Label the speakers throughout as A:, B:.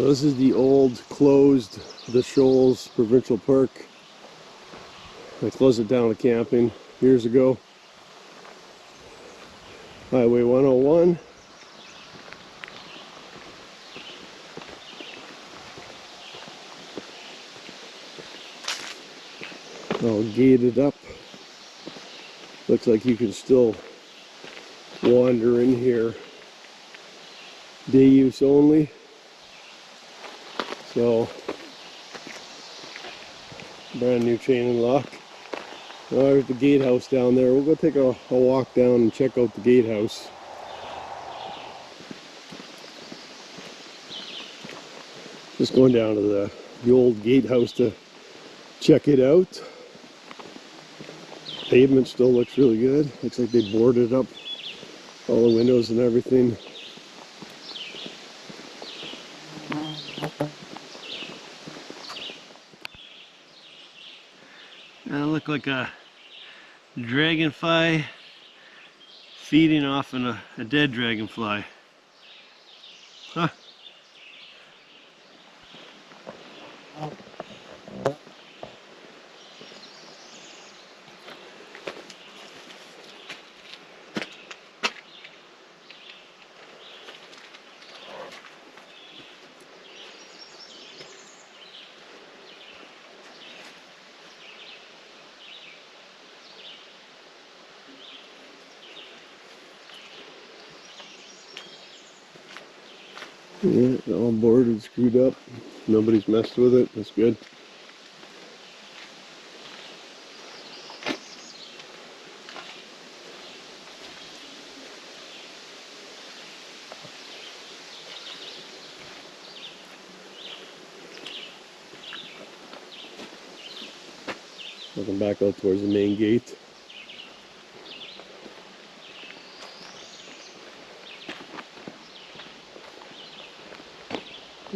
A: this is the old closed, the Shoals Provincial Park. I closed it down to camping years ago. Highway 101. All gated up. Looks like you can still wander in here. Day use only. So, brand new chain and lock. There's the gatehouse down there. We'll go take a walk down and check out the gatehouse. Just going down to the old gatehouse to check it out. Pavement still looks really good. Looks like they boarded up all the windows and everything. That looked like a dragonfly feeding off on a dead dragonfly. Huh. Yeah, it's all boarded, screwed up. Nobody's messed with it. That's good. Looking back out towards the main gate.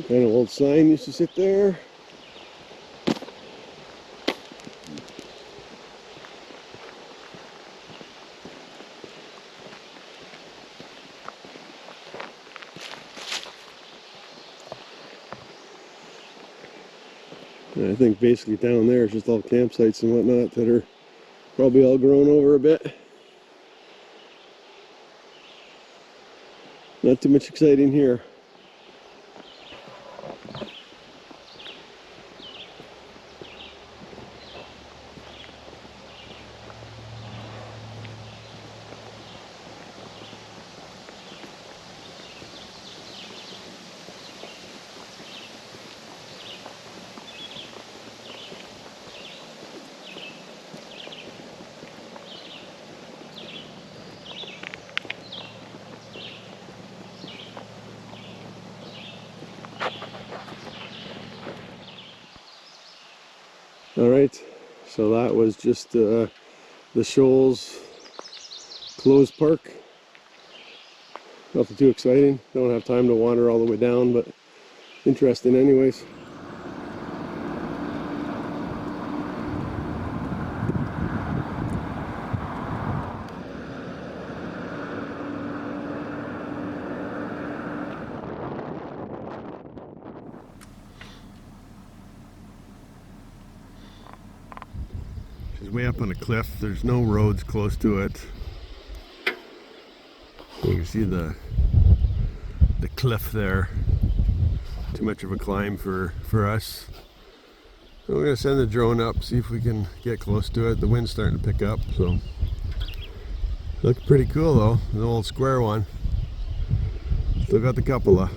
A: Kind of old sign used to sit there. And I think basically down there is just all campsites and whatnot that are probably all grown over a bit. Not too much exciting here. Alright, so that was just the Shoals closed park. Nothing too exciting. Don't have time to wander all the way down, but interesting anyways. Way up on a cliff, there's no roads close to it. You can see the cliff there. Too much of a climb for us. So we're gonna send the drone up, see if we can get close to it. The wind's starting to pick up, so looks pretty cool though. An old square one. Still got the cupola.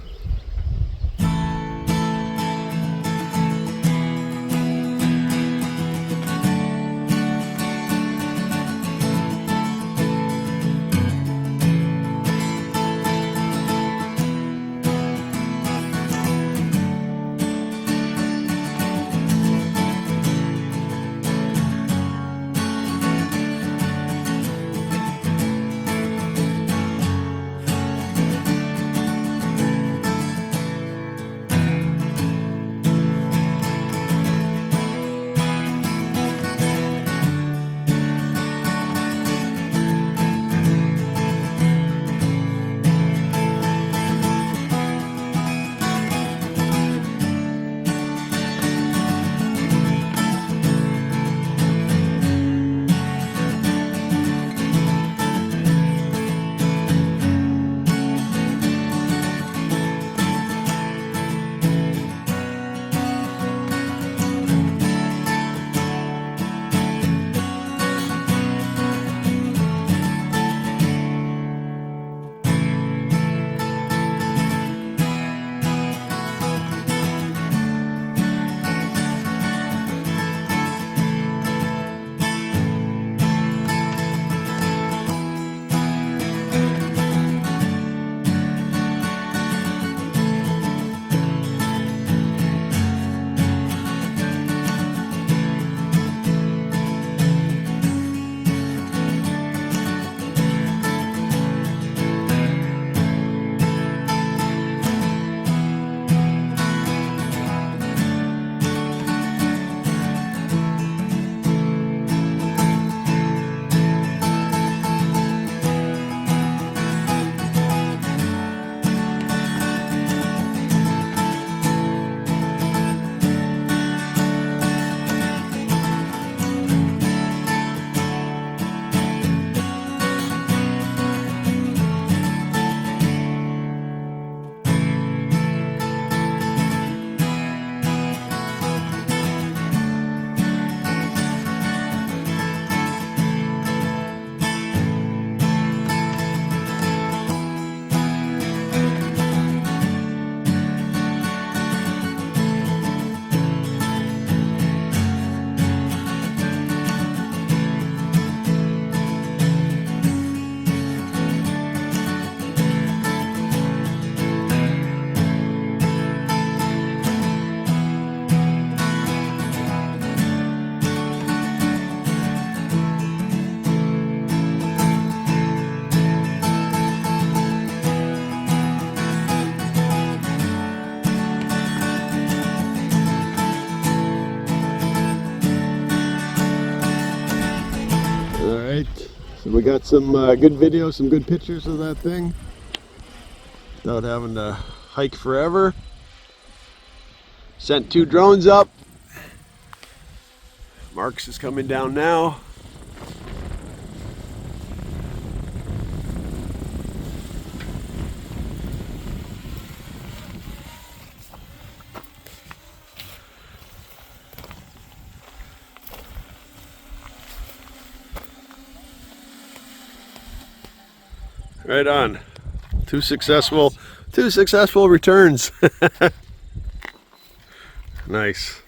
A: So we got some good videos, some good pictures of that thing without having to hike forever. Sent 2 drones up. Mark's is coming down now. Right on. 2 successful returns. Nice.